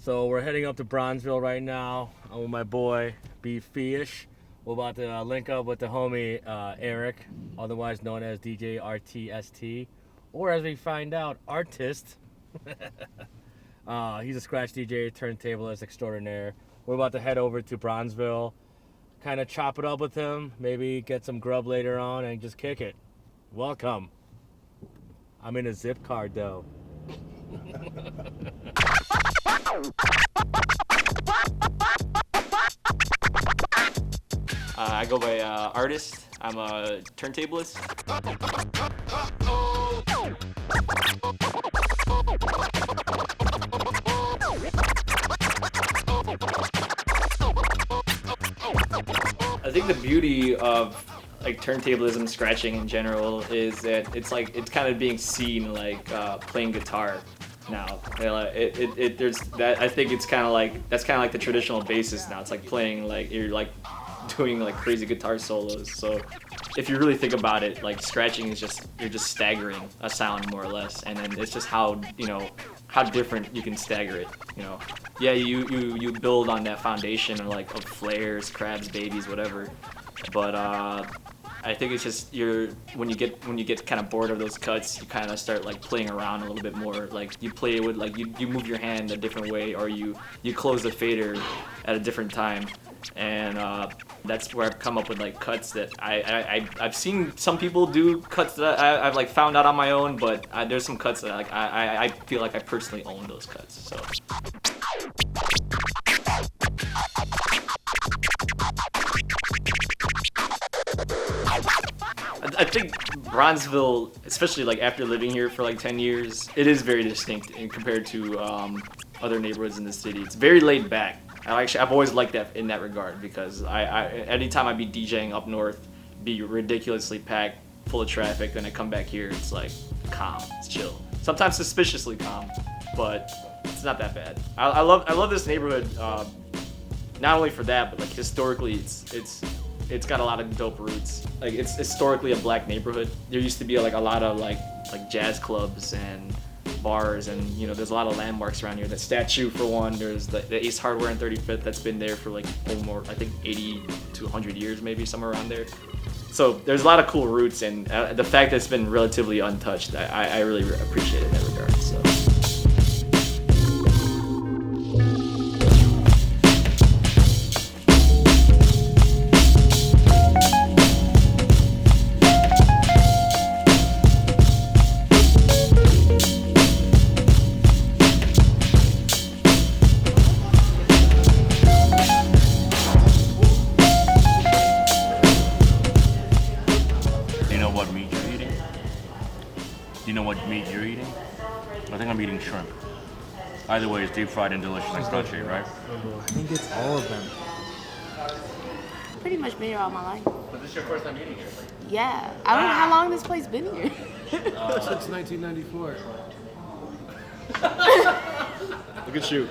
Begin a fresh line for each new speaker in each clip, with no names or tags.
So we're heading up to Bronzeville right now. I'm with my boy, B Fish. We're about to link up with the homie Eric, otherwise known as DJ RTST, or as we find out, Artist. He's a scratch DJ, turntablist extraordinaire. We're about to head over to Bronzeville, kind of chop it up with him, maybe get some grub later on, and just kick it. Welcome. I'm in a zip card though.
I go by Artist. I'm a turntablist. I think the beauty of like turntablism, scratching in general, is that it's kind of being seen like playing guitar now. There's that. I think it's kind of like the traditional basis now. It's like playing like you're like doing like crazy guitar solos. So if you really think about it, like scratching is you're just staggering a sound more or less, and then it's just how different you can stagger it. Yeah, you build on that foundation of flares, crabs, babies, whatever. But I think it's just when you get kind of bored of those cuts, you kind of start like playing around a little bit more. Like you play with you move your hand a different way, or you close the fader at a different time, and that's where I've come up with like cuts that I've seen some people do cuts that I've like found out on my own, but there's some cuts that I feel like I personally own those cuts. So. I think Bronzeville, especially like after living here for like 10 years, it is very distinct compared to other neighborhoods in the city. It's very laid back. I've always liked that in that regard, because anytime I'd be DJing up north, be ridiculously packed, full of traffic, then I come back here, it's like calm, it's chill. Sometimes suspiciously calm, but it's not that bad. I love this neighborhood, not only for that, but like historically, it's got a lot of dope roots. Like it's historically a black neighborhood. There used to be like a lot of like jazz clubs and bars, and there's a lot of landmarks around here. The statue for one. There's the Ace Hardware in 35th that's been there for like I think 80 to 100 years, maybe somewhere around there. So there's a lot of cool roots, and the fact that it's been relatively untouched, I really appreciate it in that regard. So.
Do you know what meat you're eating? I think I'm eating shrimp. Either way, it's deep fried and delicious and crunchy, right?
I think it's all of them.
Pretty much been here all my life.
But this is your first time eating here?
Yeah. I don't know how long this place been here.
Since 1994.
Look at you.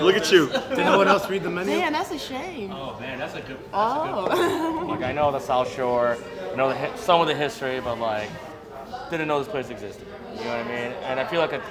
Look at you. Did no one else read the menu?
Man, that's a shame.
Oh man, that's a good.
Oh.
Like I know the South Shore, I know some of the history, but like didn't know this place existed. You know what I mean? And I feel like a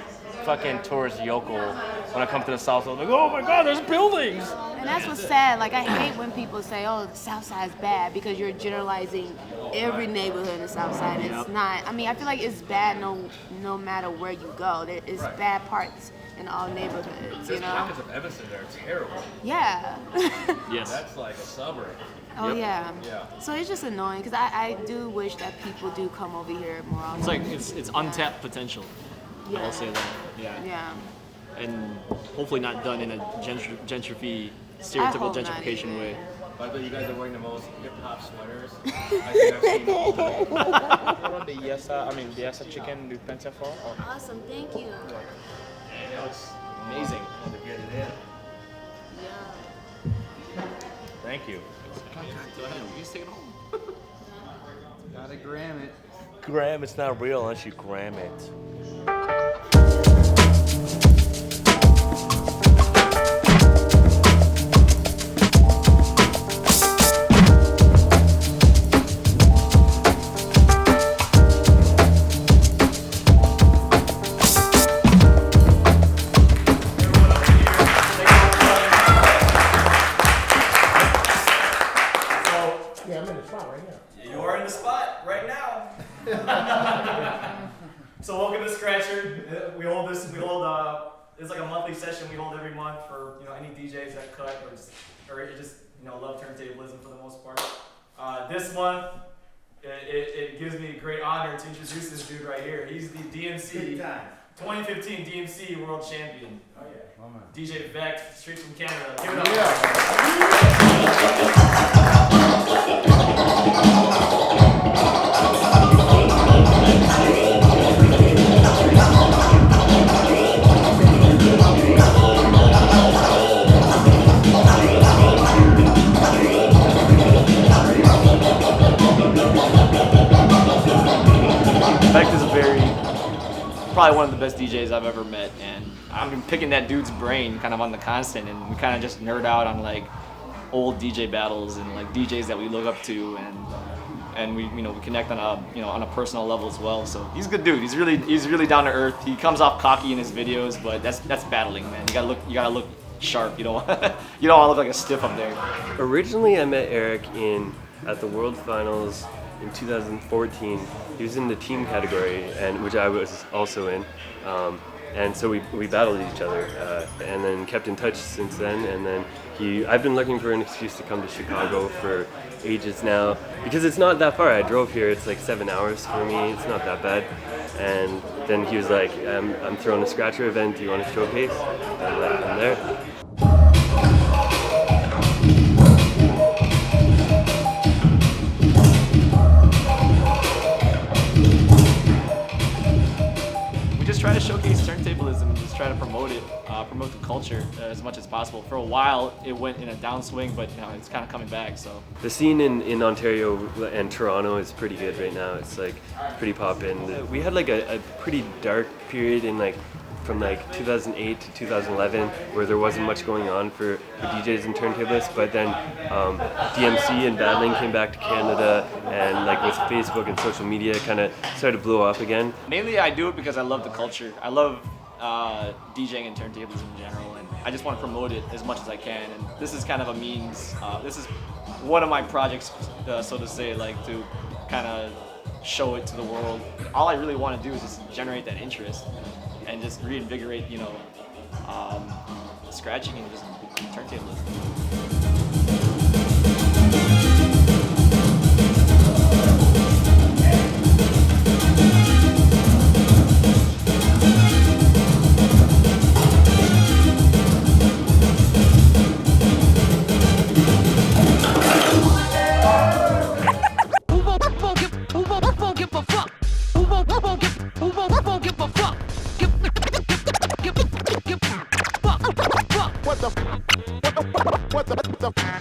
fucking tourist yokel when I come to the South. I'm like, oh my God, there's buildings.
And that's what's sad. Like I hate when people say, "Oh, the South Side's bad," because you're generalizing every neighborhood in the South Side. It's not. I mean, I feel like it's bad no matter where you go. There is bad parts in all neighborhoods.
There's pockets of Evanston that are terrible.
Yeah.
Yes.
That's like a suburb.
Oh yeah.
Yeah.
So it's just annoying because I do wish that people do come over here more often.
It's like it's untapped potential.
Yeah.
I'll say that. Yeah.
Yeah.
And hopefully not done in a stereotypical
hope not
gentrification
either.
way.
By the way, you guys are wearing the most hip-hop sweaters I think I've seen all day.
The yassa chicken with penta for.
Awesome. Thank you.
It looks amazing.
To get it in.
Yeah.
Thank you.
You just take it home.
Gotta gram it.
Graham, it's not real unless you gram it.
hold it's like a monthly session we hold every month for any DJs that cut or just love turntablism for the most part. This month it gives me a great honor to introduce this dude right here. He's the DMC 2015 DMC World Champion. Oh yeah. Oh, man. DJ Vec, straight from Canada. Give it up. Vec is probably one of the best DJs I've ever met, and I've been picking that dude's brain kind of on the constant, and we kind of just nerd out on like old DJ battles and like DJs that we look up to, and we we connect on a on a personal level as well. So he's a good dude. He's really down to earth. He comes off cocky in his videos, but that's battling, man. You gotta look sharp. You don't want to look like a stiff up there.
Originally, I met Eric at the World Finals in 2014. He was in the team category, which I was also in, and so we battled each other, and then kept in touch since then. And then I've been looking for an excuse to come to Chicago for ages now, because it's not that far. I drove here. It's like 7 hours for me. It's not that bad. And then he was like, "I'm throwing a scratcher event. Do you want to showcase?" And I'm there.
Try to showcase turntablism and just try to promote it, promote the culture as much as possible. For a while, it went in a downswing, but it's kind of coming back. So
the scene in Ontario and Toronto is pretty good right now. It's like pretty poppin'. We had like a pretty dark period from 2008 to 2011 where there wasn't much going on for DJs and turntablists, but then DMC and battling came back to Canada, and with Facebook and social media kind of started to blow up again.
Mainly I do it because I love the culture. I love DJing and turntablism in general, and I just want to promote it as much as I can, and this is kind of a means, this is one of my projects, so to say, to kind of show it to the world. All I really want to do is just generate that interest and just reinvigorate, scratching and just turntablism.
What the